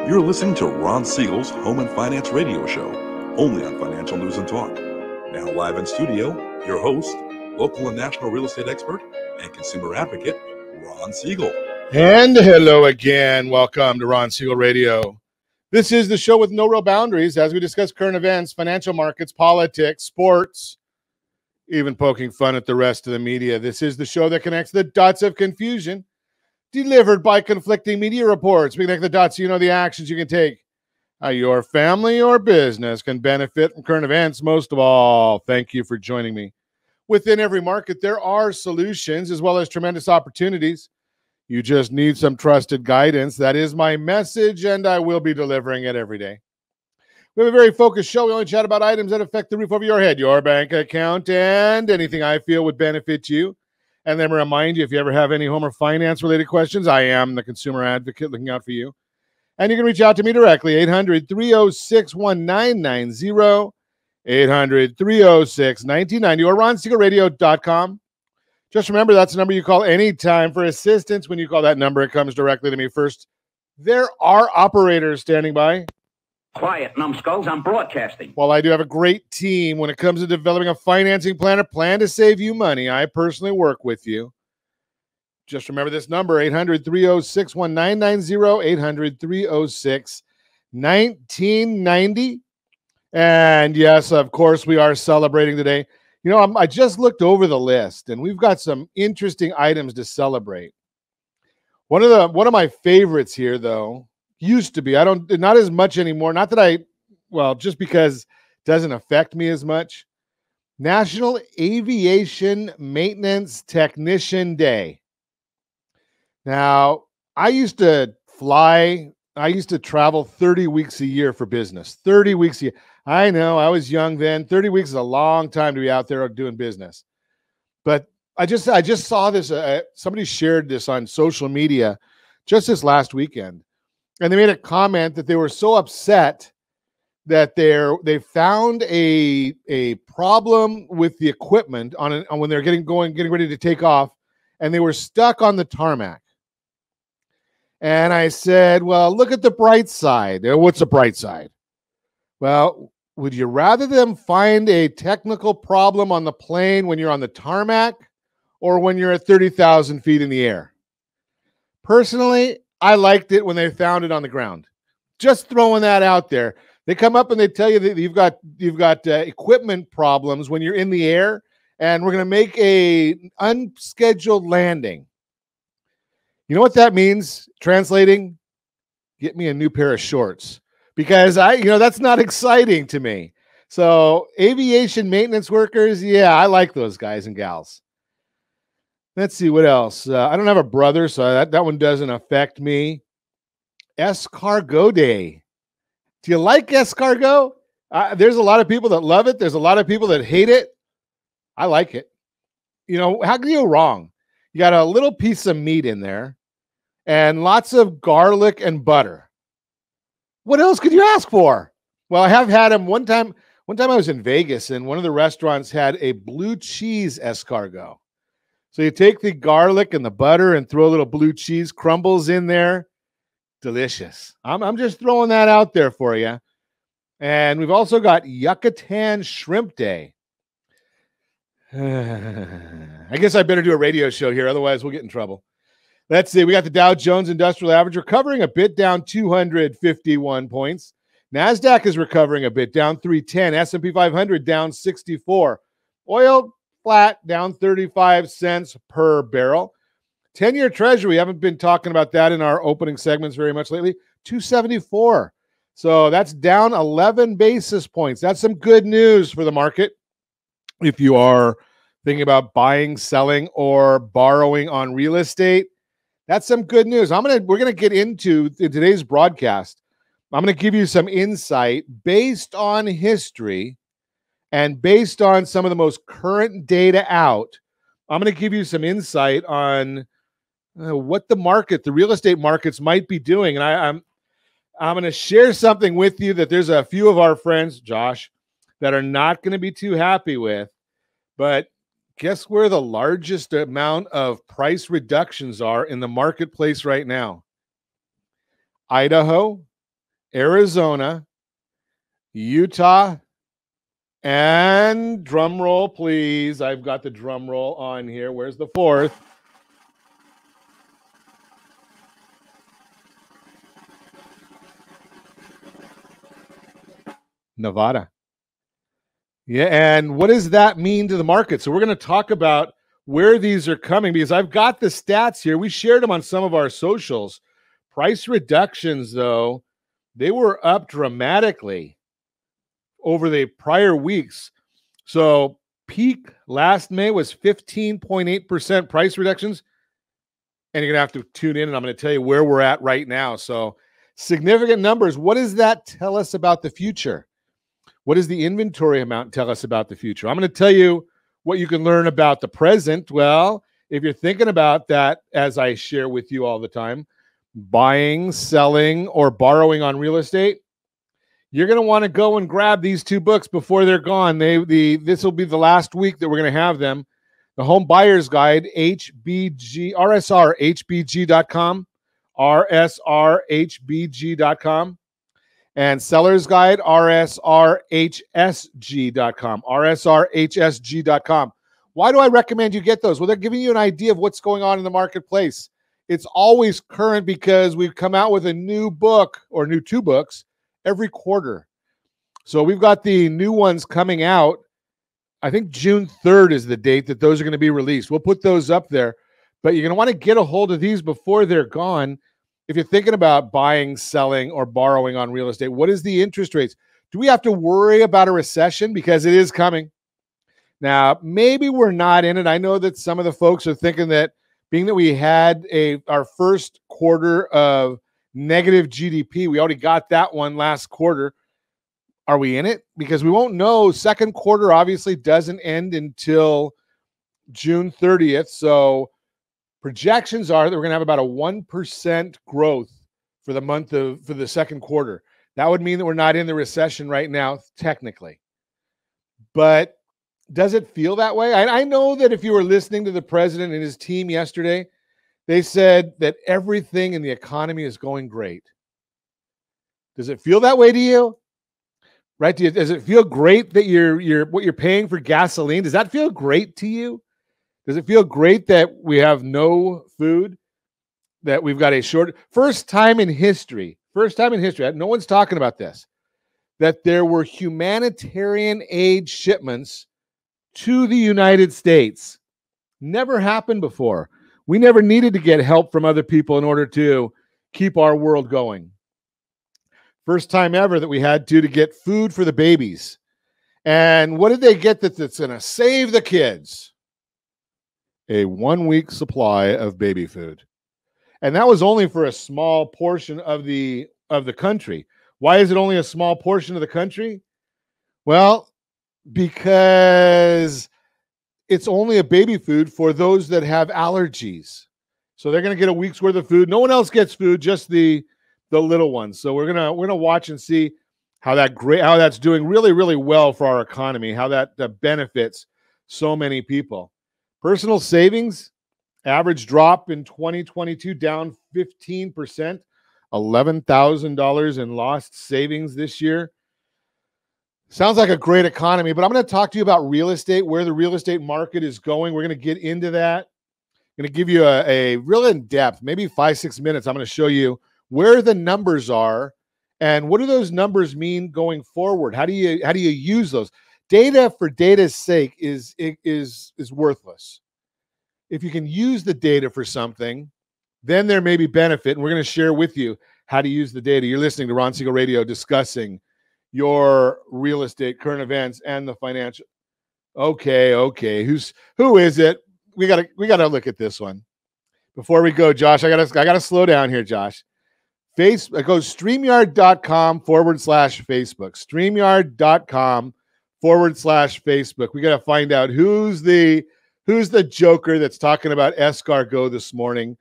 You're listening to Ron Siegel's Home and Finance Radio Show, only on Financial News and Talk. Now live in studio, your host, local and national real estate expert and consumer advocate, Ron Siegel. And hello again. Welcome to Ron Siegel Radio. This is the show with no real boundaries as we discuss current events, financial markets, politics, sports, even poking fun at the rest of the media. This is the show that connects the dots of confusion delivered by conflicting media reports. We connect the dots so you know the actions you can take, how your family or business can benefit from current events. Most of all, thank you for joining me. Within every market, there are solutions as well as tremendous opportunities. You just need some trusted guidance. That is my message, and I will be delivering it every day. We have a very focused show. We only chat about items that affect the roof over your head, your bank account, and anything I feel would benefit you. And then remind you, if you ever have any home or finance-related questions, I am the consumer advocate looking out for you. And you can reach out to me directly, 800-306-1990, 800-306-1990, or ronsiegelradio.com. Just remember, that's the number you call anytime for assistance. When you call that number, it comes directly to me first. There are operators standing by. Quiet, numbskulls, I'm broadcasting. While I do have a great team when it comes to developing a financing plan or plan to save you money, I personally work with you. Just remember this number, 800-306-1990, 800-306-1990. And yes, of course, we are celebrating today. You know, I just looked over the list, and we've got some interesting items to celebrate. One of my favorites here, though, used to be, not as much anymore. Not that just because it doesn't affect me as much. National Aviation Maintenance Technician Day. Now, I used to travel 30 weeks a year for business. 30 weeks a year. I know, I was young then. 30 weeks is a long time to be out there doing business. But I just saw this. Somebody shared this on social media just this last weekend. And they made a comment that they were so upset that they found a problem with the equipment on when they're getting ready to take off, and they were stuck on the tarmac. And I said, well, look at the bright side. What's the bright side? Well, would you rather them find a technical problem on the plane when you're on the tarmac or when you're at 30,000 feet in the air? Personally, I liked it when they found it on the ground. Just throwing that out there. They come up and they tell you that you've got equipment problems when you're in the air, and we're going to make a unscheduled landing. You know what that means? Translating, get me a new pair of shorts, because that's not exciting to me. So aviation maintenance workers, yeah, I like those guys and gals. Let's see what else. I don't have a brother, so that one doesn't affect me. Escargot Day. Do you like escargot? There's a lot of people that love it. There's a lot of people that hate it. I like it. You know, how can you go wrong? You got a little piece of meat in there and lots of garlic and butter. What else could you ask for? Well, I have had them one time. One time I was in Vegas, and one of the restaurants had a blue cheese escargot. So you take the garlic and the butter and throw a little blue cheese crumbles in there. Delicious. I'm just throwing that out there for you. And we've also got Yucatan Shrimp Day. I guess I better do a radio show here, otherwise we'll get in trouble. Let's see. We got the Dow Jones Industrial Average recovering a bit, down 251 points. NASDAQ is recovering a bit, down 310. S&P 500 down 64. Oil flat, down 35 cents per barrel. 10-year Treasury, haven't been talking about that in our opening segments very much lately, 274. So that's down 11 basis points. That's some good news for the market. If you are thinking about buying, selling, or borrowing on real estate, that's some good news. We're going to get into in today's broadcast. I'm going to give you some insight based on history and based on some of the most current data out. I'm going to give you some insight on what the real estate markets might be doing. And I'm going to share something with you that there's a few of our friends, Josh, that are not going to be too happy with. But guess where the largest amount of price reductions are in the marketplace right now? Idaho, Arizona, Utah, and drum roll, please. I've got the drum roll on here. Where's the fourth? Nevada. Yeah, and what does that mean to the market? So we're going to talk about where these are coming because I've got the stats here. We shared them on some of our socials. Price reductions, though, they were up dramatically over the prior weeks. So peak last May was 15.8% price reductions. And you're going to have to tune in, and I'm going to tell you where we're at right now. So significant numbers. What does that tell us about the future? What does the inventory amount tell us about the future? I'm going to tell you what you can learn about the present. Well, if you're thinking about that, as I share with you all the time, buying, selling, or borrowing on real estate, you're going to want to go and grab these two books before they're gone. This will be the last week that we're going to have them. The Home Buyer's Guide, RSRHBG.com, RSRHBG.com, and Seller's Guide, RSRHSG.com, RSRHSG.com. Why do I recommend you get those? Well, they're giving you an idea of what's going on in the marketplace. It's always current because we've come out with a new book or new two books every quarter. So we've got the new ones coming out. I think June 3rd is the date that those are going to be released. We'll put those up there, but you're going to want to get a hold of these before they're gone. If you're thinking about buying, selling, or borrowing on real estate, what is the interest rates? Do we have to worry about a recession? Because it is coming. Now, maybe we're not in it. I know that some of the folks are thinking that being that we had our first quarter of negative GDP, we already got that one last quarter. Are we in it? Because we won't know. Second quarter obviously doesn't end until June 30th. So projections are that we're going to have about a 1% growth for the second quarter. That would mean that we're not in the recession right now, technically. But does it feel that way? I know that if you were listening to the president and his team yesterday, they said that everything in the economy is going great. Does it feel that way to you? Right? Does it feel great that what you're paying for gasoline? Does that feel great to you? Does it feel great that we have no food? That we've got a short first time in history, no one's talking about this, that there were humanitarian aid shipments to the United States. Never happened before. We never needed to get help from other people in order to keep our world going. First time ever that we had to get food for the babies. And what did they get that's going to save the kids? A 1-week supply of baby food. And that was only for a small portion of the country. Why is it only a small portion of the country? Well, because it's only a baby food for those that have allergies. So they're going to get a week's worth of food. No one else gets food, just the little ones. So we're gonna watch and see how that's doing really, really well for our economy, how that benefits so many people. Personal savings, average drop in 2022, down 15%, $11,000 in lost savings this year. Sounds like a great economy, but I'm going to talk to you about real estate, where the real estate market is going. We're going to get into that. I'm going to give you a real in-depth, maybe 5-6 minutes. I'm going to show you where the numbers are and what do those numbers mean going forward. How do you use those? Data for data's sake is worthless. If you can use the data for something, then there may be benefit, and we're going to share with you how to use the data. You're listening to Ron Siegel Radio discussing your real estate, current events, and the financial. Okay. Who is it? We gotta look at this one before we go, Josh. I gotta slow down here, Josh. It goes StreamYard.com/Facebook. StreamYard.com/Facebook. We got to find out who's the joker that's talking about escargot this morning.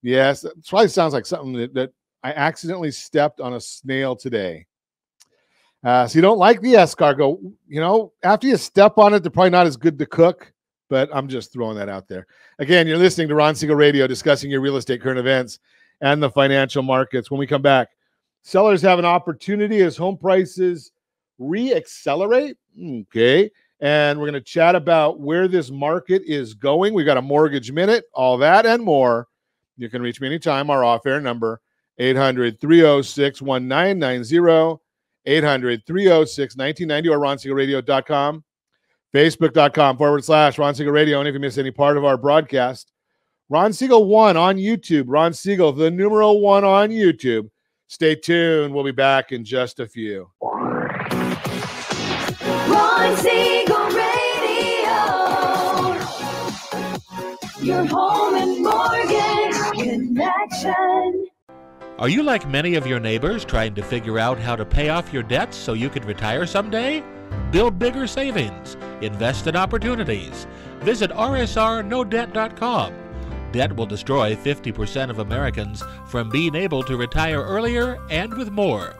Yes, it probably sounds like something that I accidentally stepped on a snail today. So you don't like the escargot. You know, after you step on it, they're probably not as good to cook, but I'm just throwing that out there. Again, you're listening to Ron Siegel Radio discussing your real estate, current events, and the financial markets. When we come back, Sellers have an opportunity as home prices re-accelerate. Okay. And we're going to chat about where this market is going. We got a mortgage minute, all that and more. You can reach me anytime. Our off-air number, 800-306-1990, 800-306-1990, or ronsiegelradio.com, facebook.com/Ron Siegel Radio. And if you miss any part of our broadcast, Ron Siegel 1 on YouTube. Ron Siegel, the numeral 1 on YouTube. Stay tuned. We'll be back in just a few. Ron Siegel Radio, your home and mortgage connection. Are you like many of your neighbors trying to figure out how to pay off your debts so you could retire someday? Build bigger savings. Invest in opportunities. Visit rsrnodebt.com. Debt will destroy 50% of Americans from being able to retire earlier and with more.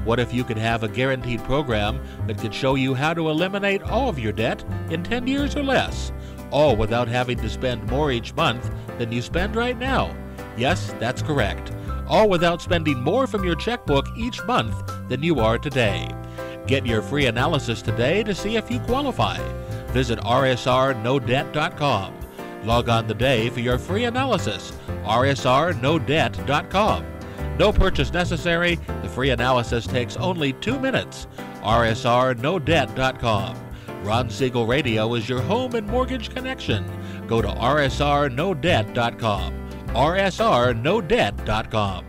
What if you could have a guaranteed program that could show you how to eliminate all of your debt in 10 years or less, all without having to spend more each month than you spend right now? Yes, that's correct. All without spending more from your checkbook each month than you are today. Get your free analysis today to see if you qualify. Visit rsrnodebt.com. Log on today for your free analysis, rsrnodebt.com. No purchase necessary. The free analysis takes only 2 minutes. rsrnodebt.com. Ron Siegel Radio is your home and mortgage connection. Go to rsrnodebt.com. rsrnodebt.com.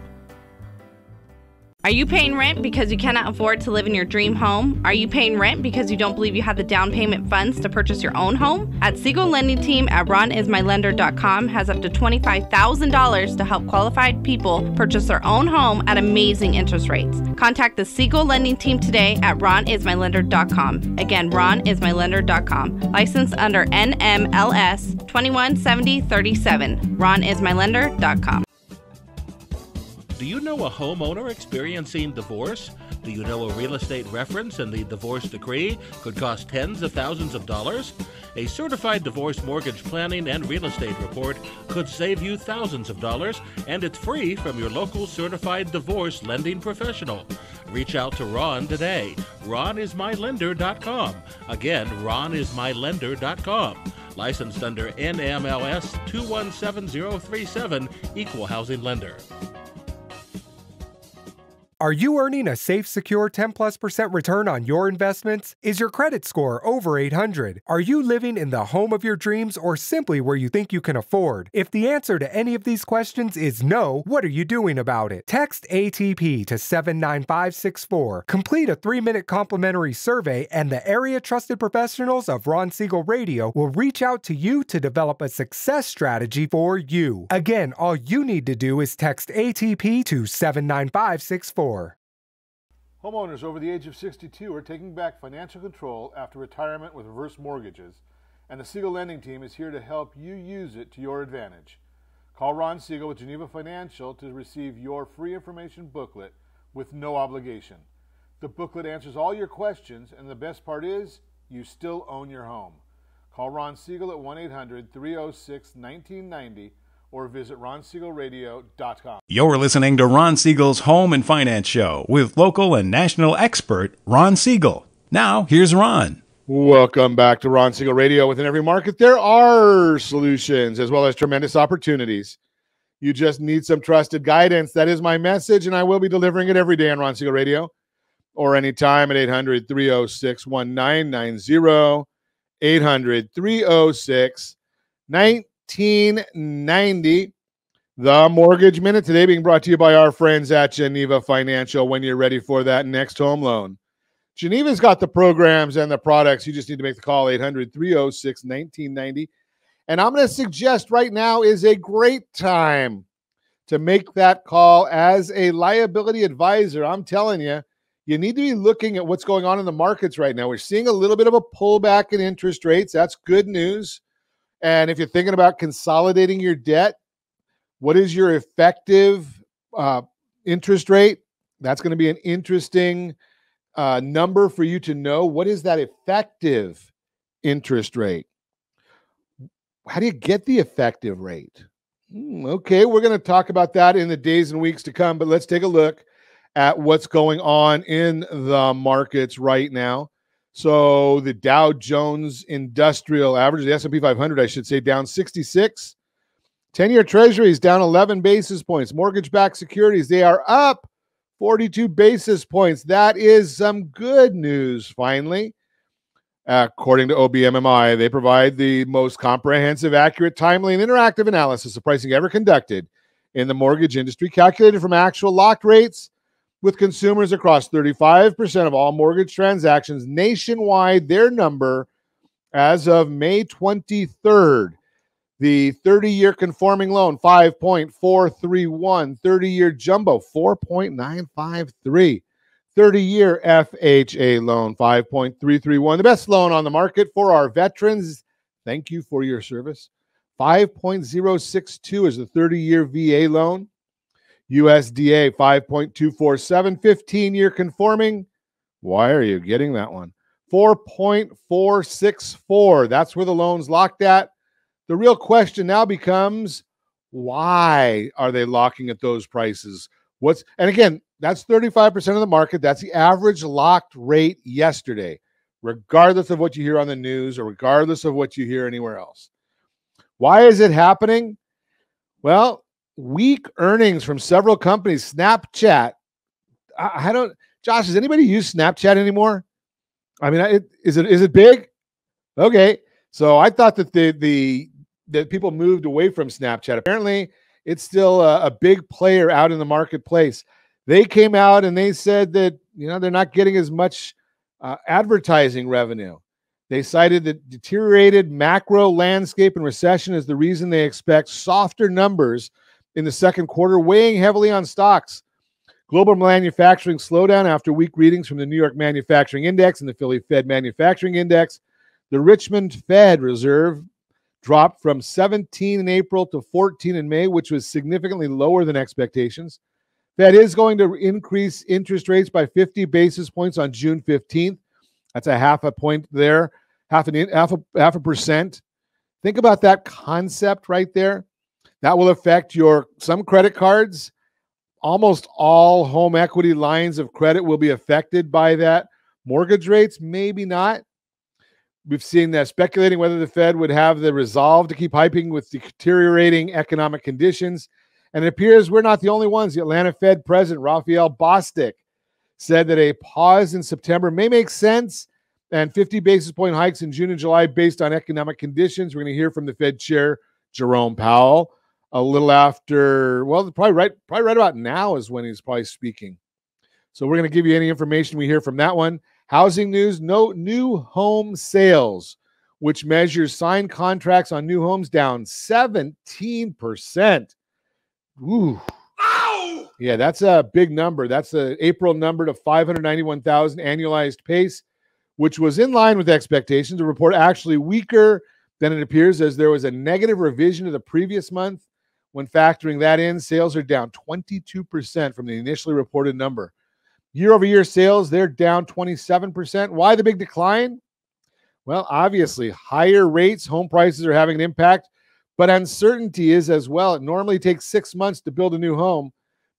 Are you paying rent because you cannot afford to live in your dream home? Are you paying rent because you don't believe you have the down payment funds to purchase your own home? At Siegel Lending Team at ronismylender.com has up to $25,000 to help qualified people purchase their own home at amazing interest rates. Contact the Siegel Lending Team today at ronismylender.com. Again, ronismylender.com. Licensed under NMLS 217037. ronismylender.com. Do you know a homeowner experiencing divorce? Do you know a real estate reference and the divorce decree could cost tens of thousands of dollars? A certified divorce mortgage planning and real estate report could save you thousands of dollars, and it's free from your local certified divorce lending professional. Reach out to Ron today. ronismylender.com. Again, ronismylender.com. Licensed under NMLS 217037, Equal Housing Lender. Are you earning a safe, secure 10+% return on your investments? Is your credit score over 800? Are you living in the home of your dreams or simply where you think you can afford? If the answer to any of these questions is no, what are you doing about it? Text ATP to 79564. Complete a 3-minute complimentary survey, and the area trusted professionals of Ron Siegel Radio will reach out to you to develop a success strategy for you. Again, all you need to do is text ATP to 79564. Homeowners over the age of 62 are taking back financial control after retirement with reverse mortgages, and the Siegel Lending Team is here to help you use it to your advantage. Call Ron Siegel with Geneva Financial to receive your free information booklet with no obligation. The booklet answers all your questions, and the best part is, you still own your home. Call Ron Siegel at 1-800-306-1990 or visit ronsiegelradio.com. You're listening to Ron Siegel's Home and Finance Show with local and national expert Ron Siegel. Now, here's Ron. Welcome back to Ron Siegel Radio. Within every market, there are solutions as well as tremendous opportunities. You just need some trusted guidance. That is my message, and I will be delivering it every day on Ron Siegel Radio or anytime at 800-306-1990, 800-306-1990. 1990. The Mortgage Minute today being brought to you by our friends at Geneva Financial when you're ready for that next home loan. Geneva's got the programs and the products. You just need to make the call, 800-306-1990. And I'm going to suggest right now is a great time to make that call as a liability advisor. I'm telling you, you need to be looking at what's going on in the markets right now. We're seeing a little bit of a pullback in interest rates. That's good news. And if you're thinking about consolidating your debt, what is your effective interest rate? That's going to be an interesting number for you to know. What is that effective interest rate? How do you get the effective rate? Okay, we're going to talk about that in the days and weeks to come, but let's take a look at what's going on in the markets right now. So the Dow Jones Industrial Average, the S&P 500, I should say, down 66. 10-year Treasuries down 11 basis points. Mortgage-backed securities, they are up 42 basis points. That is some good news, finally. According to OBMMI, they provide the most comprehensive, accurate, timely, and interactive analysis of pricing ever conducted in the mortgage industry, calculated from actual locked rates with consumers across 35% of all mortgage transactions nationwide. Their number as of May 23rd, the 30-year conforming loan, 5.431. 30-year jumbo, 4.953. 30-year FHA loan, 5.331. The best loan on the market for our veterans. Thank you for your service. 5.062 is the 30-year VA loan. USDA, 5.247. 15-year conforming. Why are you getting that one? 4.464. That's where the loan's locked at. The real question now becomes, why are they locking at those prices? And again, that's 35% of the market. That's the average locked rate yesterday, regardless of what you hear on the news or regardless of what you hear anywhere else. Why is it happening? Well, weak earnings from several companies. Snapchat. Josh, does anybody use Snapchat anymore? I mean, is it big? Okay. So I thought that that people moved away from Snapchat. Apparently, it's still a big player out in the marketplace. They came out and they said that, they're not getting as much advertising revenue. They cited the deteriorated macro landscape and recession as the reason they expect softer numbers in the second quarter, weighing heavily on stocks. Global manufacturing slowdown after weak readings from the New York Manufacturing Index and the Philly Fed Manufacturing Index. The Richmond Fed Reserve dropped from 17 in April to 14 in May, which was significantly lower than expectations. Fed is going to increase interest rates by 50 basis points on June 15th. That's a half a point there, half a percent. Think about that concept right there. That will affect some credit cards. Almost all home equity lines of credit will be affected by that. Mortgage rates, maybe not. We've seen that speculating whether the Fed would have the resolve to keep hyping with deteriorating economic conditions. And it appears we're not the only ones. The Atlanta Fed President, Raphael Bostic, said that a pause in September may make sense and 50 basis point hikes in June and July based on economic conditions. We're going to hear from the Fed Chair, Jerome Powell, a little after, probably right about now is when he's probably speaking. So we're going to give you any information we hear from that one. Housing news, no new home sales, which measures signed contracts on new homes, down 17%. Ooh. Ow! Yeah, that's a big number. That's the April number to 591,000 annualized pace, which was in line with expectations. The report actually weaker than it appears as there was a negative revision to the previous month. When factoring that in, sales are down 22% from the initially reported number. Year-over-year sales, they're down 27%. Why the big decline? Well, obviously, higher rates, home prices are having an impact, but uncertainty is as well. It normally takes 6 months to build a new home,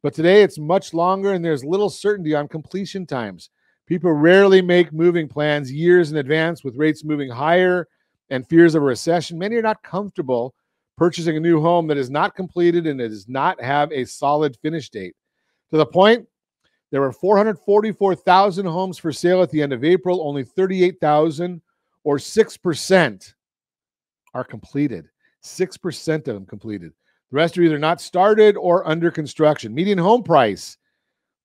but today it's much longer and there's little certainty on completion times. People rarely make moving plans years in advance with rates moving higher and fears of a recession. Many are not comfortable purchasing a new home that is not completed and it does not have a solid finish date. To the point, there were 444,000 homes for sale at the end of April. Only 38,000 or 6% are completed. 6% of them completed. The rest are either not started or under construction. Median home price,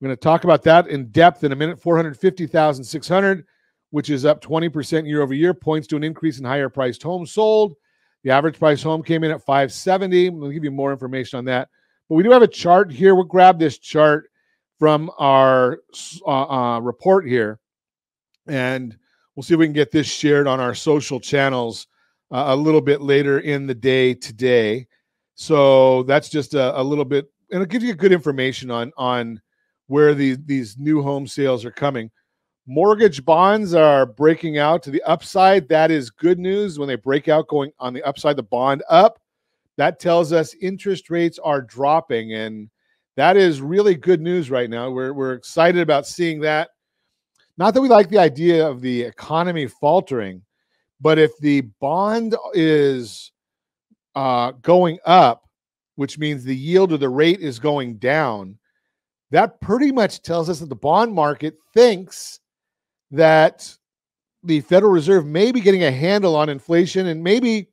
we're going to talk about that in depth in a minute. $450,600, which is up 20% year over year, points to an increase in higher priced homes sold. The average price home came in at $570,000. We'll give you more information on that. But we do have a chart here. We'll grab this chart from our report here, and we'll see if we can get this shared on our social channels a little bit later in the day today. So that's just a little bit, and it gives you good information on where these new home sales are coming. Mortgage bonds are breaking out to the upside. That is good news. When they break out going on the upside, the bond up, that tells us interest rates are dropping, and That is really good news right now. We're excited about seeing that. Not that we like the idea of the economy faltering, but if the bond is going up, which means the yield or the rate is going down, that pretty much tells us that the bond market thinks that the Federal Reserve may be getting a handle on inflation, and maybe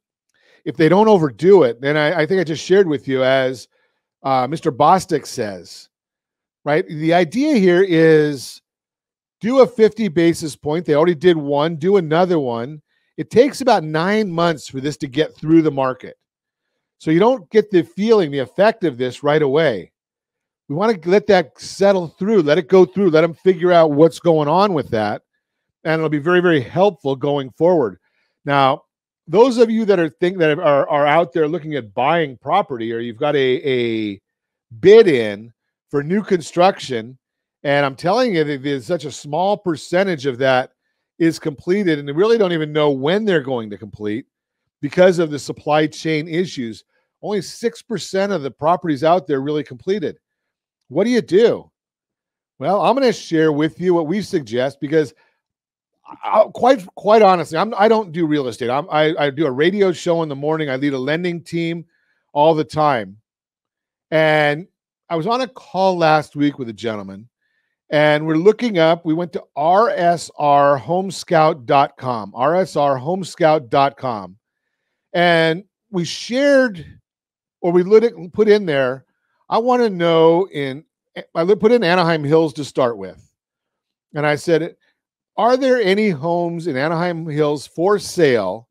if they don't overdo it, then I think I just shared with you, as Mr. Bostic says, right? The idea here is do a 50 basis point. They already did one, do another one. It takes about 9 months for this to get through the market. So you don't get the feeling, the effect of this right away. We want to let that settle through, let it go through, let them figure out what's going on with that. And it'll be very, very helpful going forward. Now, those of you that are out there looking at buying property, or you've got a bid in for new construction, and I'm telling you that there's such a small percentage of that is completed, and they really don't even know when they're going to complete because of the supply chain issues. Only 6% of the properties out there really completed. What do you do? Well, I'm going to share with you what we suggest, because quite honestly, I don't do real estate. I do a radio show in the morning. I lead a lending team all the time. And I was on a call last week with a gentleman, and we're looking up, we went to rsrhomescout.com, rsrhomescout.com. And we shared, or we put in there, I want to know I put in Anaheim Hills to start with. And I said, are there any homes in Anaheim Hills for sale,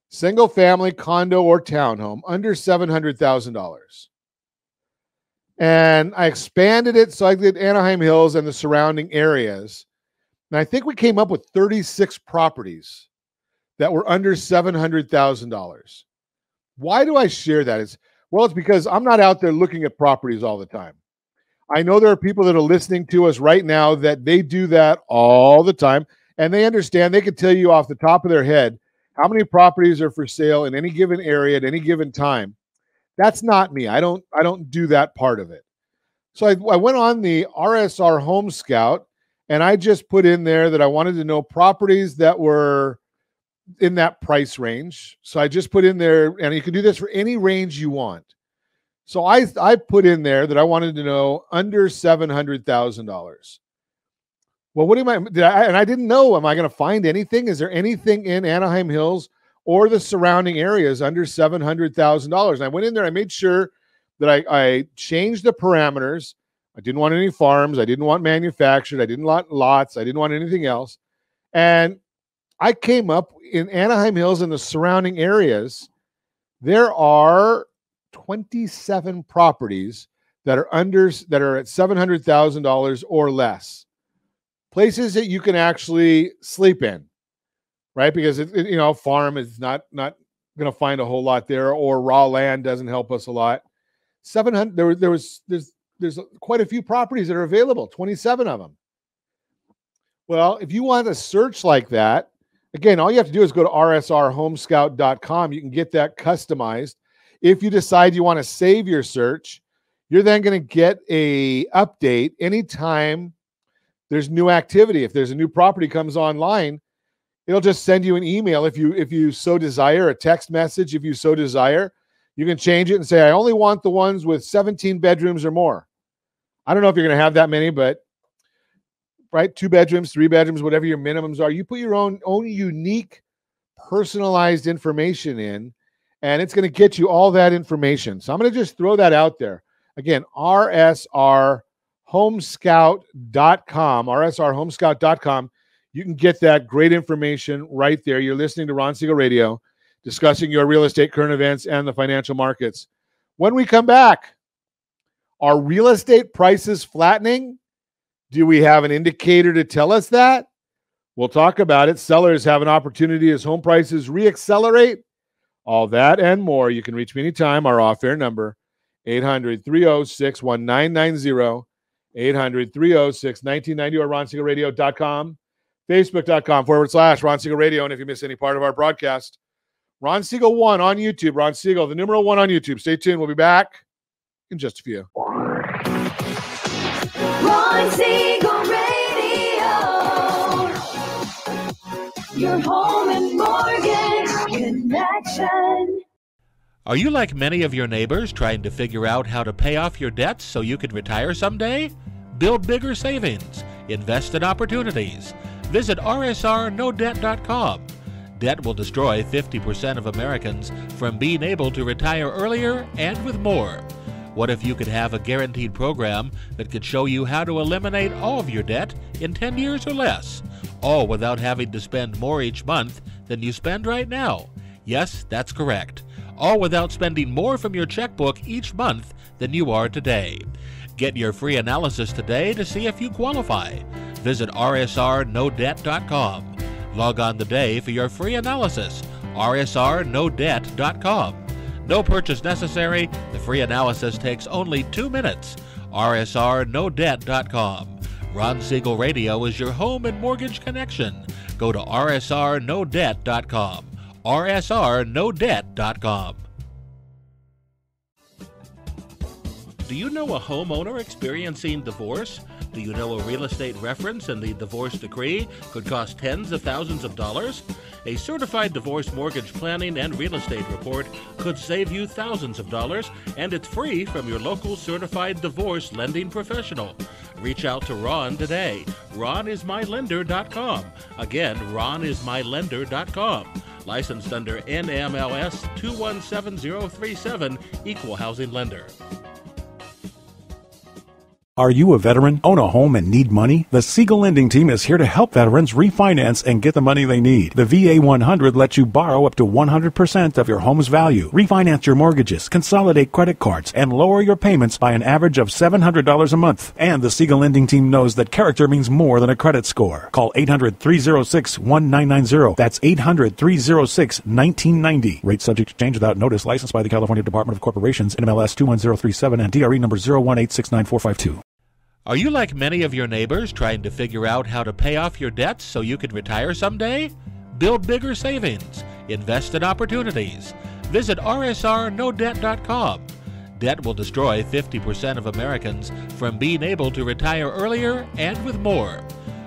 single family, condo, or townhome, under $700,000? And I expanded it so I did Anaheim Hills and the surrounding areas. And I think we came up with 36 properties that were under $700,000. Why do I share that? It's because I'm not out there looking at properties all the time. I know there are people that are listening to us right now that they do that all the time, and they understand. They can tell you off the top of their head how many properties are for sale in any given area at any given time. That's not me. I don't do that part of it. So I went on the RSR Home Scout, and I just put in there that I wanted to know properties that were in that price range. So I just put in there, and you can do this for any range you want. So I put in there that I wanted to know under $700,000. Well, what am I? And I didn't know. Am I going to find anything? Is there anything in Anaheim Hills or the surrounding areas under $700,000? And I went in there. I made sure that I changed the parameters. I didn't want any farms. I didn't want manufactured. I didn't want lots. I didn't want anything else. And I came up in Anaheim Hills and the surrounding areas, there are 27 properties that are at $700,000 or less. Places that you can actually sleep in, right? Because farm is not going to find a whole lot there, or raw land doesn't help us a lot. 700. There's quite a few properties that are available. 27 of them. Well, if you want a search like that, again, all you have to do is go to rsrhomescout.com. You can get that customized. If you decide you want to save your search, you're then going to get a update anytime there's new activity. If there's a new property comes online, it'll just send you an email if you so desire, a text message if you so desire. You can change it and say, I only want the ones with 17 bedrooms or more. I don't know if you're going to have that many, but right, 2 bedrooms, 3 bedrooms, whatever your minimums are, you put your own unique, personalized information in, and it's going to get you all that information. So I'm going to just throw that out there. Again, rsrhomescout.com, rsrhomescout.com. You can get that great information right there. You're listening to Ron Siegel Radio, discussing your real estate, current events, and the financial markets. When we come back, are real estate prices flattening? Do we have an indicator to tell us that? We'll talk about it. Sellers have an opportunity as home prices reaccelerate. All that and more. You can reach me anytime. Our off-air number, 800-306-1990, 800-306-1990, or RonSiegelRadio.com, Facebook.com/Ron Siegel Radio. And if you miss any part of our broadcast, Ron Siegel 1 on YouTube. Ron Siegel, the numeral 1 on YouTube. Stay tuned. We'll be back in just a few. Ron Siegel Radio. Your home and mortgage connection. Are you like many of your neighbors trying to figure out how to pay off your debts so you can retire someday? Build bigger savings. Invest in opportunities. Visit rsrnodebt.com. Debt will destroy 50% of Americans from being able to retire earlier and with more. What if you could have a guaranteed program that could show you how to eliminate all of your debt in 10 years or less, all without having to spend more each month than you spend right now? Yes, that's correct. All without spending more from your checkbook each month than you are today. Get your free analysis today to see if you qualify. Visit rsrnodebt.com. Log on today for your free analysis, rsrnodebt.com. No purchase necessary. The free analysis takes only 2 minutes. rsrnodebt.com. Ron Siegel Radio is your home and mortgage connection. Go to rsrnodebt.com. rsrnodebt.com. Do you know a homeowner experiencing divorce? Do you know a real estate reference in the divorce decree could cost tens of thousands of dollars? A certified divorce mortgage planning and real estate report could save you thousands of dollars, and it's free from your local certified divorce lending professional. Reach out to Ron today. RonIsMyLender.com. Again, RonIsMyLender.com. Licensed under NMLS 217037, Equal Housing Lender. Are you a veteran, own a home, and need money? The Siegel Lending Team is here to help veterans refinance and get the money they need. The VA 100 lets you borrow up to 100% of your home's value, refinance your mortgages, consolidate credit cards, and lower your payments by an average of $700 a month. And the Siegel Lending Team knows that character means more than a credit score. Call 800-306-1990. That's 800-306-1990. Rate subject to change without notice. Licensed by the California Department of Corporations, NMLS 21037, and DRE number 018694452. Are you like many of your neighbors trying to figure out how to pay off your debts so you can retire someday? Build bigger savings. Invest in opportunities. Visit rsrnodebt.com. Debt will destroy 50% of Americans from being able to retire earlier and with more.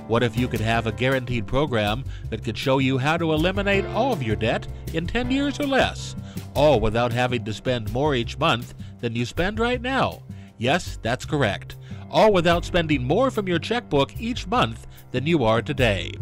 What if you could have a guaranteed program that could show you how to eliminate all of your debt in 10 years or less, all without having to spend more each month than you spend right now? Yes, that's correct. All without spending more from your checkbook each month than you are today.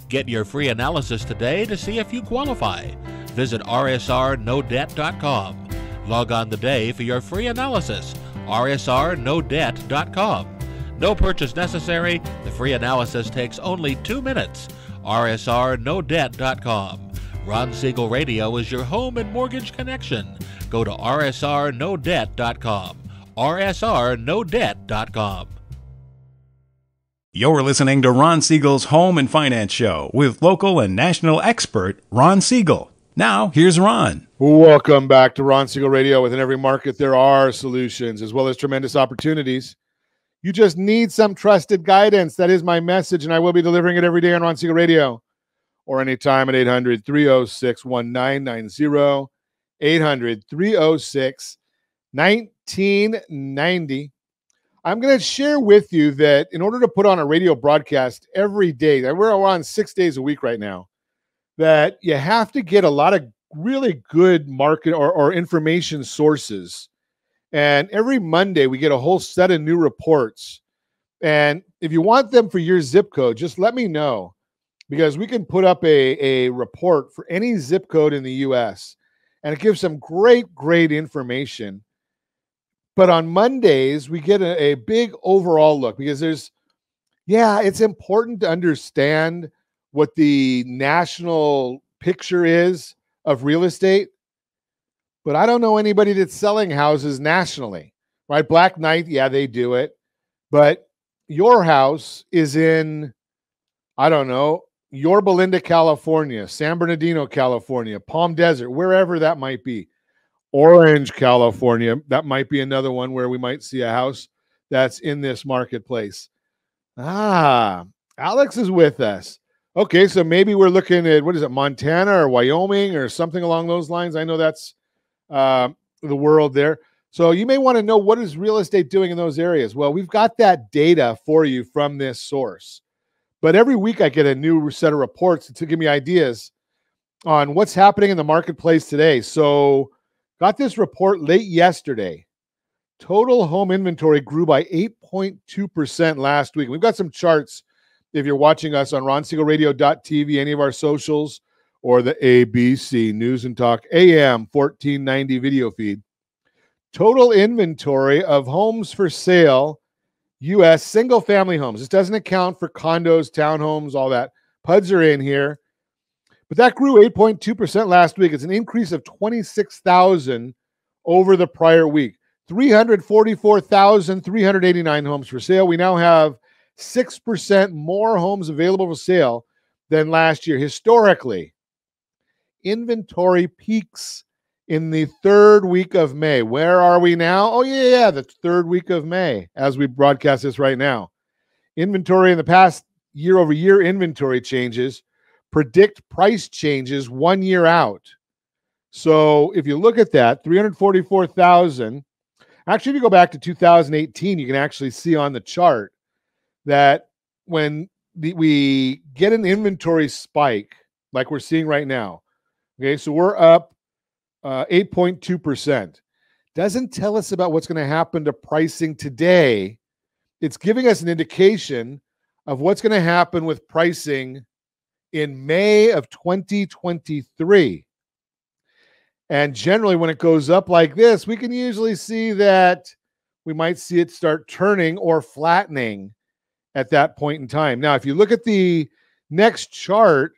Get your free analysis today to see if you qualify. Visit rsrnodebt.com. Log on today for your free analysis, rsrnodebt.com. No purchase necessary. The free analysis takes only 2 minutes. rsrnodebt.com. Ron Siegel Radio is your home and mortgage connection. Go to rsrnodebt.com. rsrnodebt.com. You're listening to Ron Siegel's Home and Finance Show with local and national expert Ron Siegel. Now, here's Ron. Welcome back to Ron Siegel Radio. Within every market, there are solutions as well as tremendous opportunities. You just need some trusted guidance. That is my message, and I will be delivering it every day on Ron Siegel Radio or anytime at 800-306-1990, 800-306-1990. I'm going to share with you that in order to put on a radio broadcast every day, that we're on 6 days a week right now, that you have to get a lot of really good market or information sources. And every Monday, we get a whole set of new reports. And if you want them for your zip code, just let me know, because we can put up a report for any zip code in the U.S. And it gives some great information. But on Mondays, we get a big overall look, because it's important to understand what the national picture is of real estate. But I don't know anybody that's selling houses nationally, right? Black Knight, yeah, they do it. But your house is in, I don't know, Yorba Linda, California, San Bernardino, California, Palm Desert, wherever that might be. Orange, California, that might be another one where we might see a house that's in this marketplace. Alex is with us. Okay, so maybe we're looking at, what is it, Montana or Wyoming or something along those lines. I know that's the world there. So you may want to know, what is real estate doing in those areas? Well, we've got that data for you from this source. But every week I get a new set of reports to give me ideas on what's happening in the marketplace today. So got this report late yesterday. Total home inventory grew by 8.2% last week. We've got some charts if you're watching us on RonSiegelRadio.tv, any of our socials, or the ABC News and Talk AM 1490 video feed. Total inventory of homes for sale, U.S. single-family homes. This doesn't account for condos, townhomes, all that. PUDs are in here. But that grew 8.2% last week. It's an increase of 26,000 over the prior week. 344,389 homes for sale. We now have 6% more homes available for sale than last year. Historically, inventory peaks in the third week of May. Where are we now? Oh, yeah, the third week of May as we broadcast this right now. Inventory in the past year-over-year inventory changes predict price changes 1 year out. So if you look at that, 344,000. Actually, if you go back to 2018, you can actually see on the chart that when we get an inventory spike, like we're seeing right now, okay, so we're up 8.2%. Doesn't tell us about what's going to happen to pricing today. It's giving us an indication of what's going to happen with pricing in May of 2023. And generally, when it goes up like this, we can usually see that we might see it start turning or flattening at that point in time. Now, if you look at the next chart,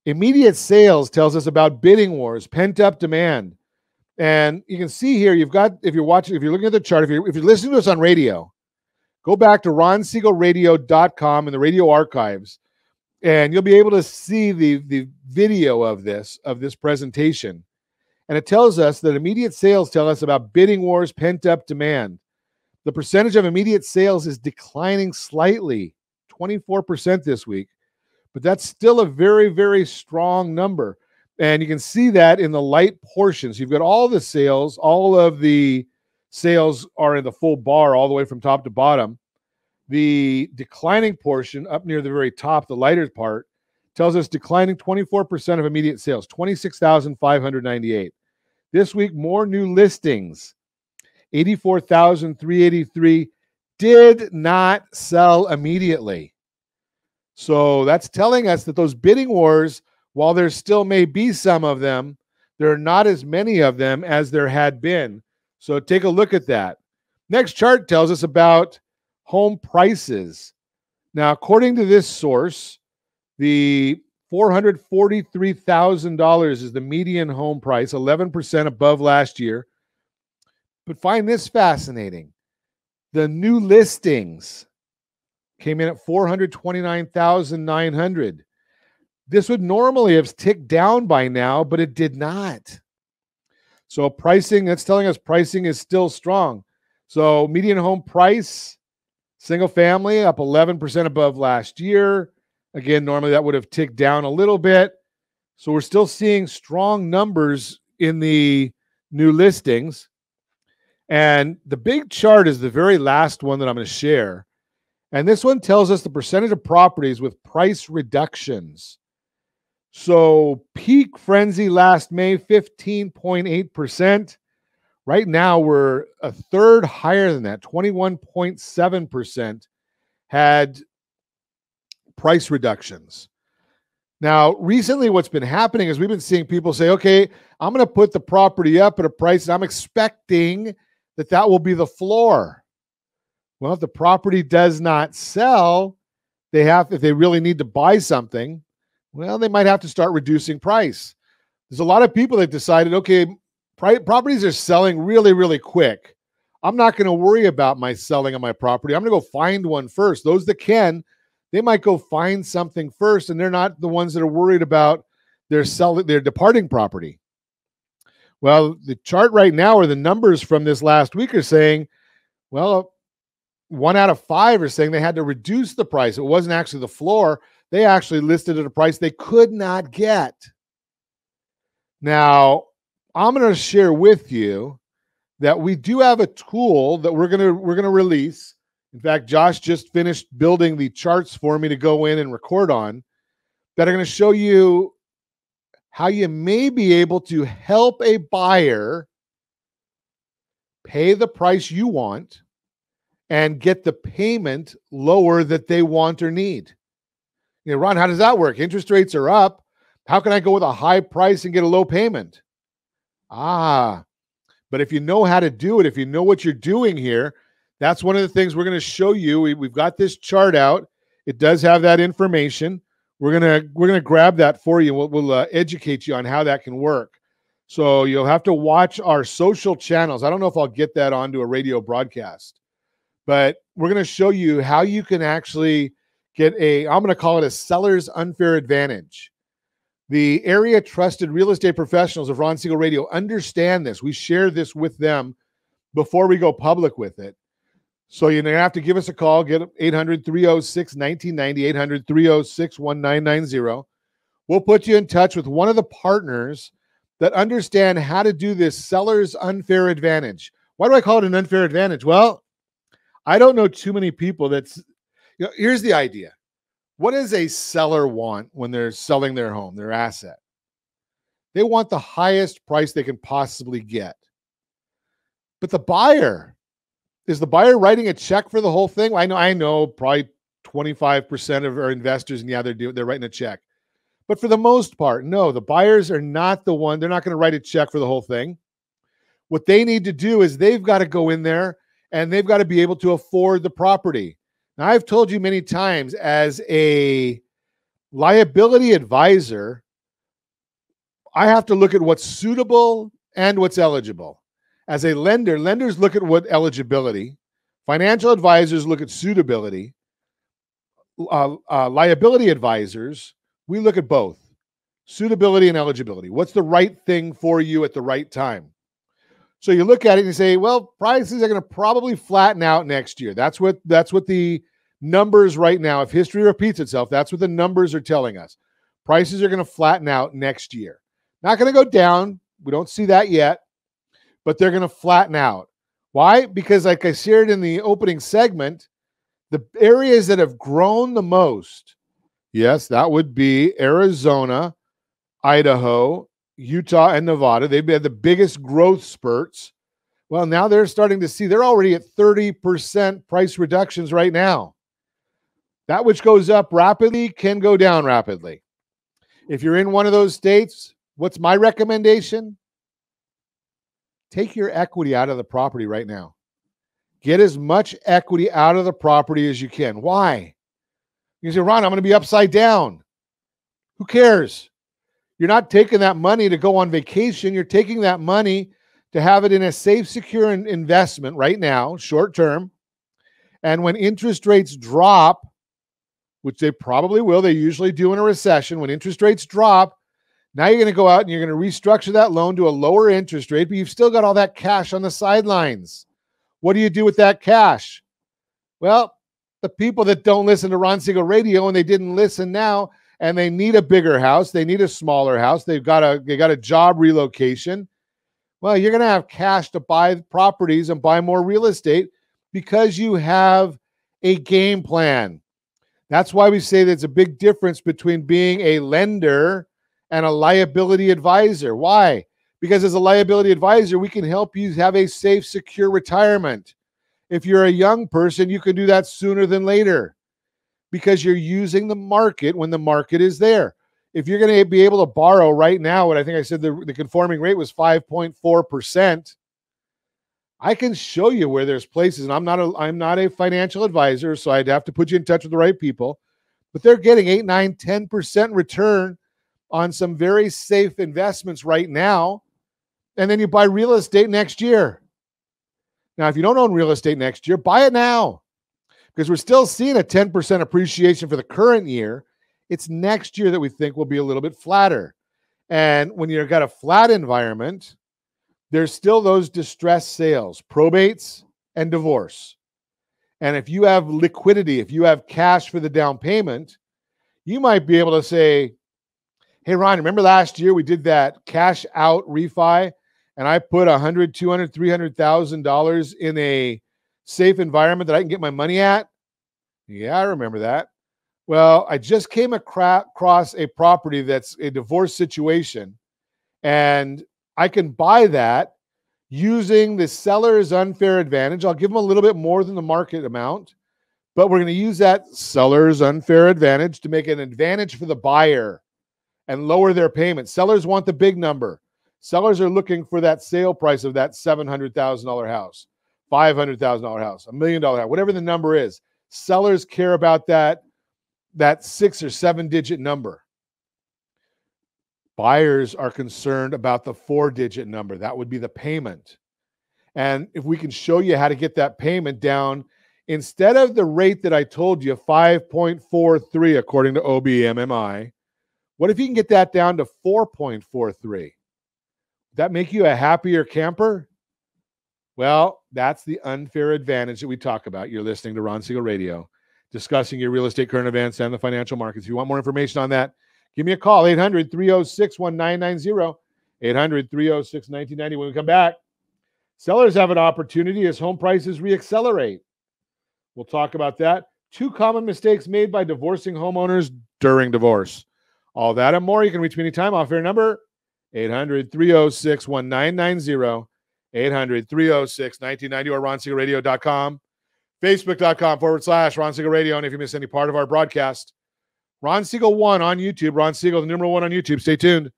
immediate sales tells us about bidding wars, pent-up demand. And you can see here, you've got, if you're looking at the chart, if you're listening to us on radio, go back to RonSiegelRadio.com in the radio archives, and you'll be able to see the video of this presentation. And it tells us that immediate sales tell us about bidding wars, pent-up demand. The percentage of immediate sales is declining slightly, 24% this week. But that's still a very, very strong number. And you can see that in the light portions. You've got all the sales. All of the sales are in the full bar all the way from top to bottom. The declining portion up near the very top, the lighter part, tells us declining 24% of immediate sales, 26,598. This week, more new listings, 84,383 did not sell immediately. So that's telling us that those bidding wars, while there still may be some of them, there are not as many of them as there had been. So take a look at that. Next chart tells us about home prices. Now, according to this source, the $443,000 is the median home price, 11% above last year. But find this fascinating. The new listings came in at $429,900. This would normally have ticked down by now, but it did not. So pricing, that's telling us pricing is still strong. So median home price, single family, up 11% above last year. Again, normally that would have ticked down a little bit. So we're still seeing strong numbers in the new listings. And the big chart is the very last one that I'm going to share. And this one tells us the percentage of properties with price reductions. So peak frenzy last May, 15.8%. Right now, we're a third higher than that. 21.7% had price reductions. Now, recently what's been happening is we've been seeing people say, okay, I'm going to put the property up at a price, and I'm expecting that will be the floor. Well, if the property does not sell, if they really need to buy something, well, they might have to start reducing price. There's a lot of people that decided, okay, properties are selling really, really quick. I'm not going to worry about my selling of my property. I'm going to go find one first. Those that can, they might go find something first, and they're not the ones that are worried about their departing property. Well, the chart right now, or the numbers from this last week, are saying, well, 1 out of 5 are saying they had to reduce the price. It wasn't actually the floor. They actually listed at a price they could not get. Now, I'm going to share with you that we do have a tool that we're gonna release. In fact, Josh just finished building the charts for me to go in and record on that are going to show you how you may be able to help a buyer pay the price you want and get the payment lower that they want or need. You know, Ron, how does that work? Interest rates are up. How can I go with a high price and get a low payment? But if you know how to do it, if you know what you're doing here, that's one of the things we're going to show you. We've got this chart out. It does have that information. We're gonna grab that for you. We'll educate you on how that can work. So you'll have to watch our social channels. I don't know if I'll get that onto a radio broadcast, but we're going to show you how you can actually get I'm going to call it a seller's unfair advantage. The area trusted real estate professionals of Ron Siegel Radio understand this. We share this with them before we go public with it. So you're going to have to give us a call. Get 800-306-1990, 800-306-1990. We'll put you in touch with one of the partners that understand how to do this seller's unfair advantage. Why do I call it an unfair advantage? Well, I don't know too many people here's the idea. What does a seller want when they're selling their home, their asset? They want the highest price they can possibly get. But the buyer, is the buyer writing a check for the whole thing? I know probably 25% of our investors, and they're writing a check. But for the most part, no, the buyers are not the one. They're not going to write a check for the whole thing. What they need to do is they've got to go in there and they've got to be able to afford the property. Now, I've told you many times, as a liability advisor, I have to look at what's suitable and what's eligible. As a lender, lenders look at what eligibility. Financial advisors look at suitability. Liability advisors, we look at both suitability and eligibility. What's the right thing for you at the right time? So you look at it and you say, well, prices are going to probably flatten out next year. That's what the numbers right now, if history repeats itself, that's what the numbers are telling us. Prices are going to flatten out next year. Not going to go down. We don't see that yet, but they're going to flatten out. Why? Because like I shared in the opening segment, the areas that have grown the most, yes, that would be Arizona, Idaho, Utah, and Nevada. They've had the biggest growth spurts. Well, now they're starting to see, they're already at 30% price reductions right now. That which goes up rapidly can go down rapidly. If you're in one of those states, what's my recommendation? Take your equity out of the property right now. Get as much equity out of the property as you can. Why? You say, Ron, I'm going to be upside down. Who cares? You're not taking that money to go on vacation. You're taking that money to have it in a safe, secure investment right now, short term. And when interest rates drop, which they probably will, they usually do in a recession, when interest rates drop, now you're going to go out and you're going to restructure that loan to a lower interest rate, but you've still got all that cash on the sidelines. What do you do with that cash? Well, the people that don't listen to Ron Siegel Radio and they didn't listen now, and they need a bigger house, they need a smaller house, they got a job relocation. Well, you're going to have cash to buy properties and buy more real estate because you have a game plan. That's why we say there's a big difference between being a lender and a liability advisor. Why? Because as a liability advisor, we can help you have a safe, secure retirement. If you're a young person, you can do that sooner than later because you're using the market when the market is there. If you're going to be able to borrow right now, what I think I said the conforming rate was 5.4%, I can show you where there's places, and I'm not a financial advisor, so I'd have to put you in touch with the right people, but they're getting 8, 9, 10% return on some very safe investments right now, and then you buy real estate next year. Now, if you don't own real estate next year, buy it now, because we're still seeing a 10% appreciation for the current year. It's next year that we think will be a little bit flatter. And when you've got a flat environment, there's still those distressed sales, probates, and divorce. And if you have liquidity, if you have cash for the down payment, you might be able to say, hey, Ron, remember last year we did that cash out refi and I put $100,000, $200,000, $300,000 in a safe environment that I can get my money at? Yeah, I remember that. Well, I just came across a property that's a divorce situation, and I can buy that using the seller's unfair advantage. I'll give them a little bit more than the market amount, but we're going to use that seller's unfair advantage to make an advantage for the buyer and lower their payment. Sellers want the big number. Sellers are looking for that sale price of that $700,000 house, $500,000 house, $1 million house, whatever the number is. Sellers care about that 6 or 7 digit number. Buyers are concerned about the 4-digit number. That would be the payment. And if we can show you how to get that payment down, instead of the rate that I told you, 5.43 according to OBMMI, what if you can get that down to 4.43? That make you a happier camper? Well, that's the unfair advantage that we talk about. You're listening to Ron Siegel Radio, discussing your real estate current events and the financial markets. If you want more information on that, give me a call, 800-306-1990, 800-306-1990. When we come back, sellers have an opportunity as home prices reaccelerate. We'll talk about that. 2 common mistakes made by divorcing homeowners during divorce. All that and more. You can reach me anytime. Off-air number, 800-306-1990, 800-306-1990, or RonSiegelRadio.com, Facebook.com/Ron Siegel Radio. And if you miss any part of our broadcast, Ron Siegel 1 on YouTube. Ron Siegel, the numeral 1 on YouTube. Stay tuned.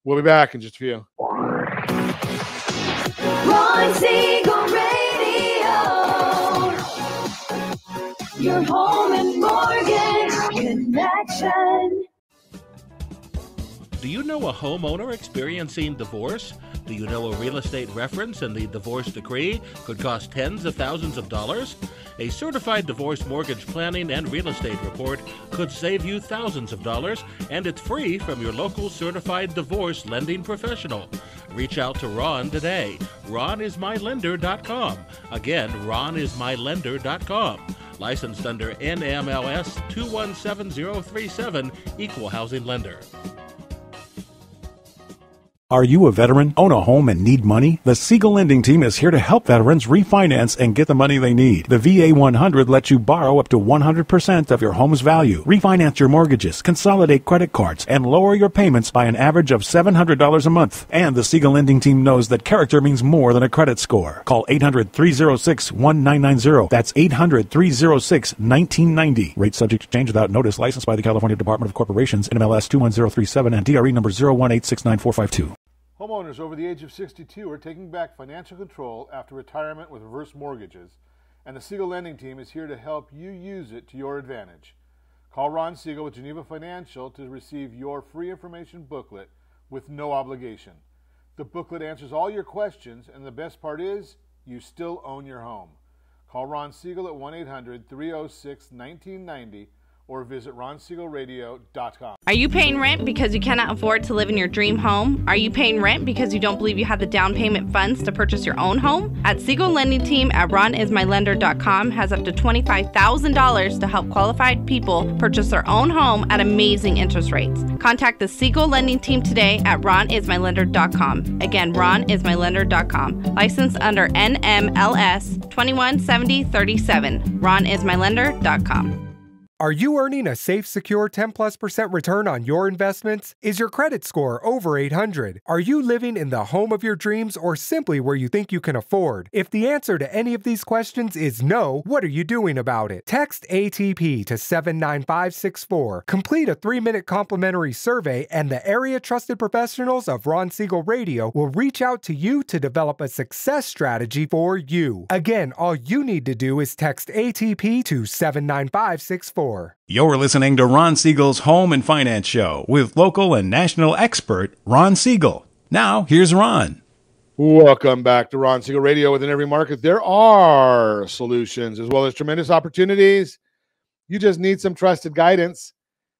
We'll be back in just a few. Ron Siegel Radio. Your home and mortgage connection. Do you know a homeowner experiencing divorce? Do you know a real estate reference and the divorce decree could cost tens of thousands of dollars? A certified divorce mortgage planning and real estate report could save you thousands of dollars, and it's free from your local certified divorce lending professional. Reach out to Ron today. RonIsMyLender.com. Again, RonIsMyLender.com. Licensed under NMLS 217037, Equal Housing Lender. Are you a veteran, own a home, and need money? The Siegel Lending Team is here to help veterans refinance and get the money they need. The VA 100 lets you borrow up to 100% of your home's value, refinance your mortgages, consolidate credit cards, and lower your payments by an average of $700 a month. And the Siegel Lending Team knows that character means more than a credit score. Call 800-306-1990. That's 800-306-1990. Rate subject to change without notice. Licensed by the California Department of Corporations, NMLS 21037, and DRE number 018694452. Homeowners over the age of 62 are taking back financial control after retirement with reverse mortgages, and the Siegel Lending Team is here to help you use it to your advantage. Call Ron Siegel with Geneva Financial to receive your free information booklet with no obligation. The booklet answers all your questions, and the best part is, you still own your home. Call Ron Siegel at 1-800-306-1990 or visit RonSiegelRadio.com. Are you paying rent because you cannot afford to live in your dream home? Are you paying rent because you don't believe you have the down payment funds to purchase your own home? At Siegel Lending Team at RonIsMyLender.com has up to $25,000 to help qualified people purchase their own home at amazing interest rates. Contact the Siegel Lending Team today at RonIsMyLender.com. Again, RonIsMyLender.com. Licensed under NMLS 217037. RonIsMyLender.com. Are you earning a safe, secure 10+% return on your investments? Is your credit score over 800? Are you living in the home of your dreams or simply where you think you can afford? If the answer to any of these questions is no, what are you doing about it? Text ATP to 79564. Complete a 3-minute complimentary survey, and the area trusted professionals of Ron Siegel Radio will reach out to you to develop a success strategy for you. Again, all you need to do is text ATP to 79564. You're listening to Ron Siegel's Home and Finance Show with local and national expert Ron Siegel. Now, here's Ron. Welcome back to Ron Siegel Radio. Within every market, there are solutions as well as tremendous opportunities. You just need some trusted guidance.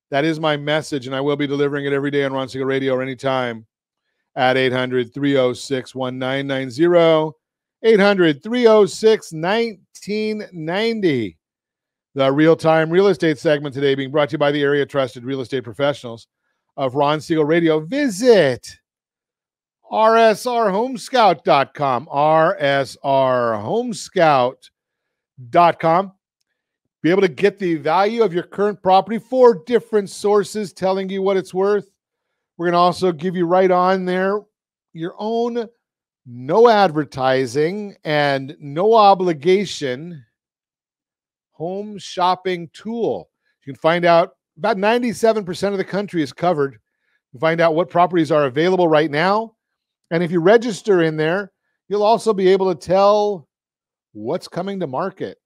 That is my message, and I will be delivering it every day on Ron Siegel Radio or anytime at 800-306-1990, 800-306-1990. The real-time real estate segment today being brought to you by the area trusted real estate professionals of Ron Siegel Radio. Visit rsrhomescout.com, rsrhomescout.com. Be able to get the value of your current property, 4 different sources telling you what it's worth. We're going to also give you right on there your own no advertising and no obligation home shopping tool. You can find out about 97% of the country is covered. You can find out what properties are available right now. And if you register in there, you'll also be able to tell what's coming to market.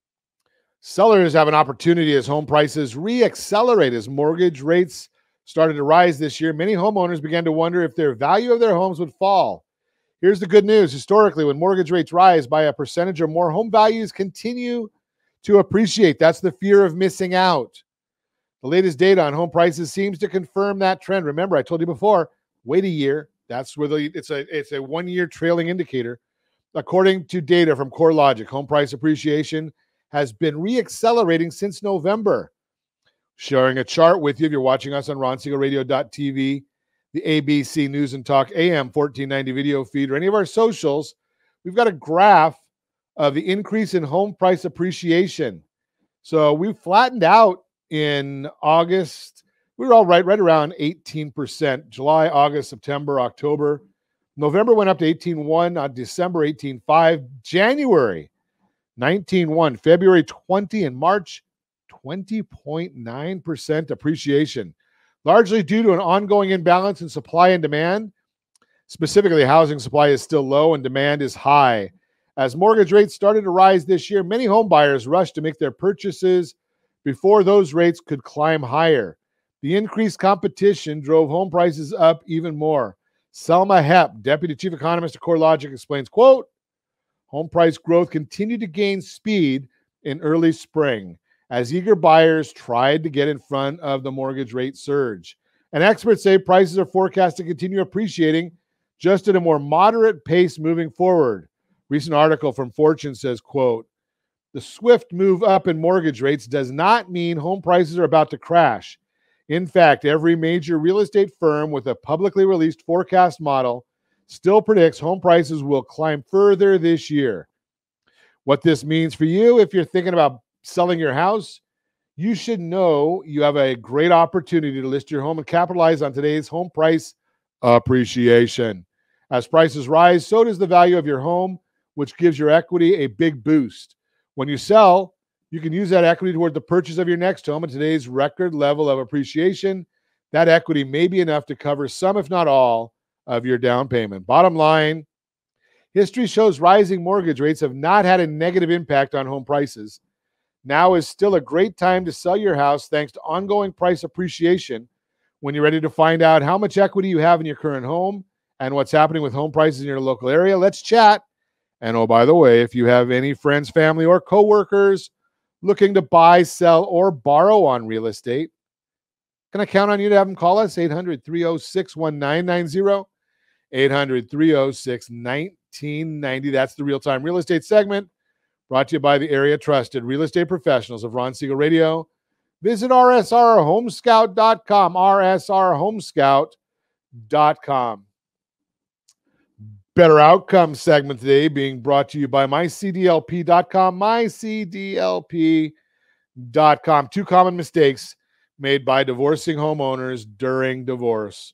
Sellers have an opportunity as home prices re-accelerate as mortgage rates started to rise this year. Many homeowners began to wonder if their value of their homes would fall. Here's the good news. Historically, when mortgage rates rise by a percentage or more, home values continue to appreciate. That's the fear of missing out. The latest data on home prices seems to confirm that trend. Remember, I told you before, wait a year. That's where it's a 1 year trailing indicator. According to data from CoreLogic, home price appreciation has been re-accelerating since November. Sharing a chart with you if you're watching us on RonSiegelRadio.tv, the ABC News and Talk AM 1490 video feed, or any of our socials, we've got a graph of the increase in home price appreciation. So we flattened out in August. We were all right around 18%. July, August, September, October. November went up to 18.1, December 18.5, January 19.1, February 20, and March 20.9% appreciation, largely due to an ongoing imbalance in supply and demand. Specifically, housing supply is still low and demand is high. As mortgage rates started to rise this year, many home buyers rushed to make their purchases before those rates could climb higher. The increased competition drove home prices up even more. Selma Hepp, Deputy Chief Economist at CoreLogic, explains, quote, home price growth continued to gain speed in early spring as eager buyers tried to get in front of the mortgage rate surge. And experts say prices are forecast to continue appreciating just at a more moderate pace moving forward. Recent article from Fortune says, quote, the swift move up in mortgage rates does not mean home prices are about to crash. In fact, every major real estate firm with a publicly released forecast model still predicts home prices will climb further this year. What this means for you, if you're thinking about selling your house, you should know you have a great opportunity to list your home and capitalize on today's home price appreciation. As prices rise, so does the value of your home, which gives your equity a big boost. When you sell, you can use that equity toward the purchase of your next home. At today's record level of appreciation, that equity may be enough to cover some, if not all, of your down payment. Bottom line, history shows rising mortgage rates have not had a negative impact on home prices. Now is still a great time to sell your house thanks to ongoing price appreciation. When you're ready to find out how much equity you have in your current home and what's happening with home prices in your local area, let's chat. And oh, by the way, if you have any friends, family, or coworkers looking to buy, sell, or borrow on real estate, can I count on you to have them call us? 800-306-1990, 800-306-1990. That's the Real-Time Real Estate segment, brought to you by the area trusted real estate professionals of Ron Siegel Radio. Visit rsrhomescout.com, rsrhomescout.com. Better Outcome segment today being brought to you by mycdlp.com, mycdlp.com. 2 common mistakes made by divorcing homeowners during divorce.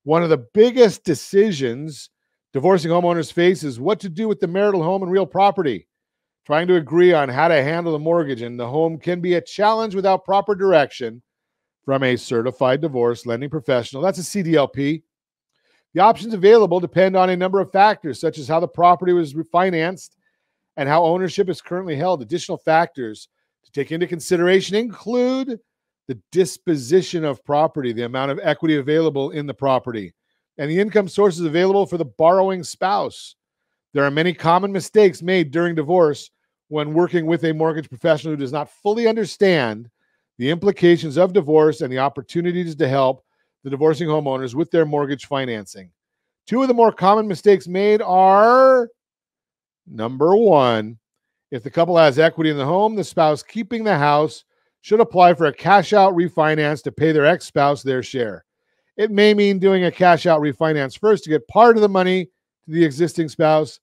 One of the biggest decisions divorcing homeowners face is what to do with the marital home and real property. Trying to agree on how to handle the mortgage and the home can be a challenge without proper direction from a certified divorce lending professional. That's a CDLP. The options available depend on a number of factors, such as how the property was refinanced and how ownership is currently held. Additional factors to take into consideration include the disposition of property, the amount of equity available in the property, and the income sources available for the borrowing spouse. There are many common mistakes made during divorce when working with a mortgage professional who does not fully understand the implications of divorce and the opportunities to help the divorcing homeowners with their mortgage financing. 2 of the more common mistakes made are, number 1, if the couple has equity in the home, the spouse keeping the house should apply for a cash-out refinance to pay their ex-spouse their share. It may mean doing a cash out refinance first to get part of the money to the existing spouse,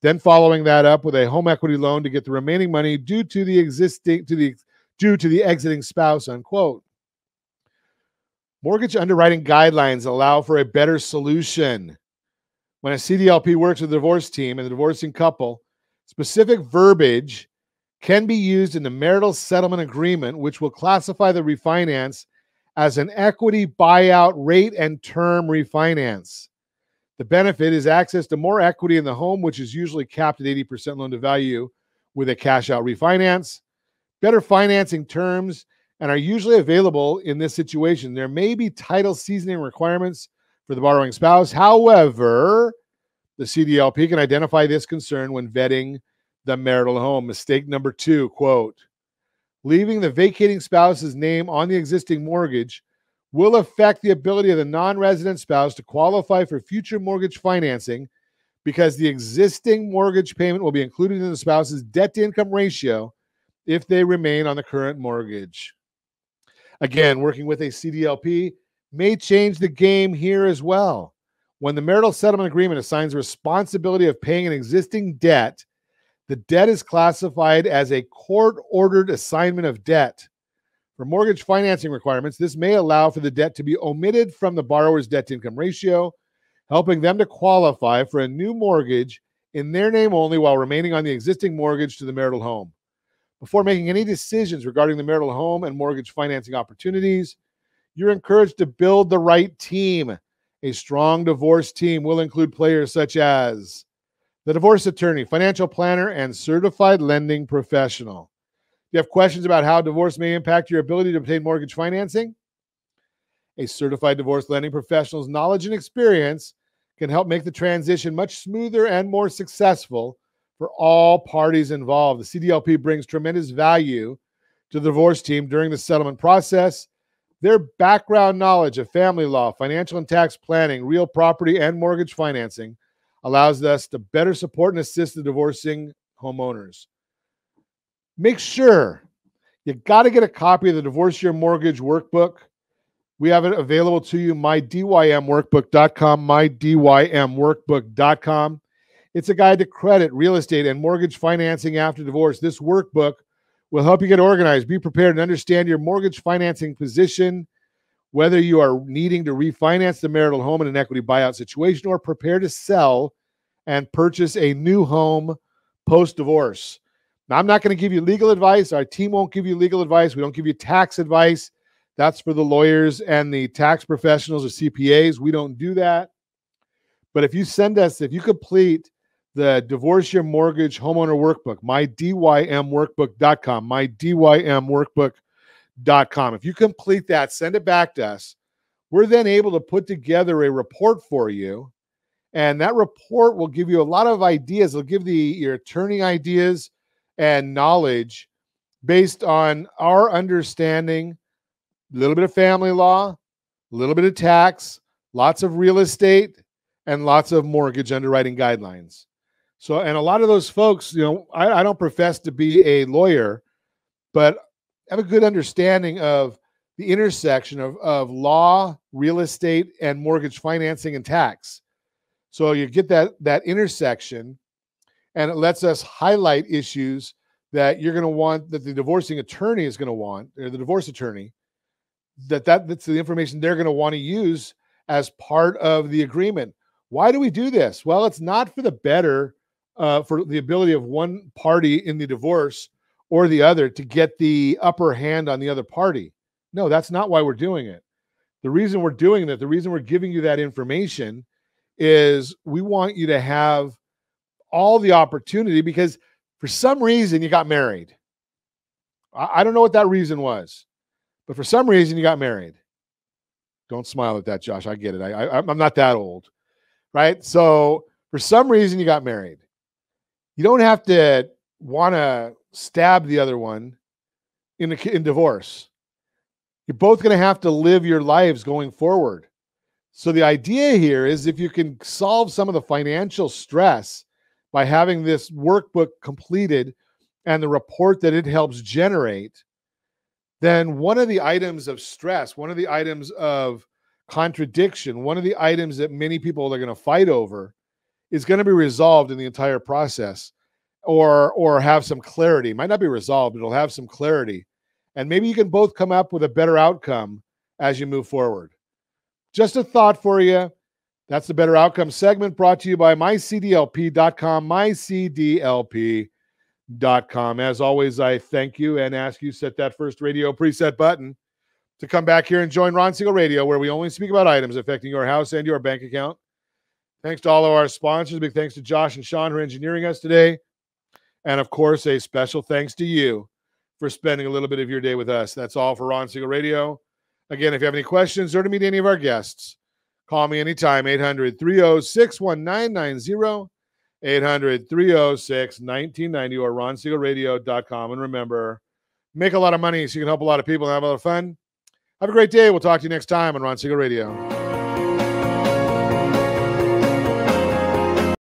then following that up with a home equity loan to get the remaining money due to the exiting spouse, unquote. Mortgage underwriting guidelines allow for a better solution. When a CDLP works with the divorce team and the divorcing couple, specific verbiage can be used in the marital settlement agreement, which will classify the refinance as an equity buyout rate and term refinance. The benefit is access to more equity in the home, which is usually capped at 80% loan to value with a cash out refinance. Better financing terms and are usually available in this situation. There may be title seasoning requirements for the borrowing spouse. However, the CDLP can identify this concern when vetting the marital home. Mistake number 2, quote, leaving the vacating spouse's name on the existing mortgage will affect the ability of the non-resident spouse to qualify for future mortgage financing because the existing mortgage payment will be included in the spouse's debt-to-income ratio if they remain on the current mortgage. Again, working with a CDLP may change the game here as well. When the marital settlement agreement assigns the responsibility of paying an existing debt, the debt is classified as a court-ordered assignment of debt. For mortgage financing requirements, this may allow for the debt to be omitted from the borrower's debt-to-income ratio, helping them to qualify for a new mortgage in their name only while remaining on the existing mortgage to the marital home. Before making any decisions regarding the marital home and mortgage financing opportunities, you're encouraged to build the right team. A strong divorce team will include players such as the divorce attorney, financial planner, and certified lending professional. If you have questions about how divorce may impact your ability to obtain mortgage financing, a certified divorce lending professional's knowledge and experience can help make the transition much smoother and more successful for all parties involved. The CDLP brings tremendous value to the divorce team during the settlement process. Their background knowledge of family law, financial and tax planning, real property, and mortgage financing allows us to better support and assist the divorcing homeowners. Make sure you got to get a copy of the Divorce Your Mortgage Workbook. We have it available to you, mydymworkbook.com, mydymworkbook.com. It's a guide to credit, real estate, and mortgage financing after divorce. This workbook will help you get organized, be prepared, and understand your mortgage financing position, whether you are needing to refinance the marital home in an equity buyout situation or prepare to sell and purchase a new home post-divorce. Now, I'm not going to give you legal advice. Our team won't give you legal advice. We don't give you tax advice. That's for the lawyers and the tax professionals or CPAs. We don't do that. But if you complete the Divorce Your Mortgage Homeowner Workbook, mydymworkbook.com, mydymworkbook.com. If you complete that, send it back to us. We're then able to put together a report for you, and that report will give you a lot of ideas. It'll give your attorney ideas and knowledge based on our understanding, a little bit of family law, a little bit of tax, lots of real estate, and lots of mortgage underwriting guidelines. So, and a lot of those folks, I don't profess to be a lawyer, but have a good understanding of the intersection of law, real estate, and mortgage financing and tax. So you get that intersection, and it lets us highlight issues that you're going to want, that the divorcing attorney is going to want, or the divorce attorney, that's the information they're going to want to use as part of the agreement. Why do we do this? Well, it's not for the better, for the ability of one party in the divorce or the other to get the upper hand on the other party. No, that's not why we're doing it. The reason we're doing that, the reason we're giving you that information is we want you to have all the opportunity, because for some reason you got married. I don't know what that reason was, but for some reason you got married. Don't smile at that, Josh. I get it. I'm not that old, right? So for some reason you got married. You don't have to want to stab the other one in divorce. You're both going to have to live your lives going forward. So the idea here is, if you can solve some of the financial stress by having this workbook completed and the report that it helps generate, then one of the items of stress, one of the items of contradiction, one of the items that many people are going to fight over is going to be resolved in the entire process, or have some clarity. It might not be resolved, but it'll have some clarity. And maybe you can both come up with a better outcome as you move forward. Just a thought for you. That's the Better Outcome segment, brought to you by mycdlp.com, mycdlp.com. As always, I thank you and ask you set that first radio preset button to come back here and join Ron Siegel Radio, where we only speak about items affecting your house and your bank account. Thanks to all of our sponsors. Big thanks to Josh and Sean for engineering us today. And, of course, a special thanks to you for spending a little bit of your day with us. That's all for Ron Siegel Radio. Again, if you have any questions or to meet any of our guests, call me anytime, 800-306-1990, 800-306-1990, or ronsiegelradio.com. And remember, make a lot of money so you can help a lot of people and have a lot of fun. Have a great day. We'll talk to you next time on Ron Siegel Radio.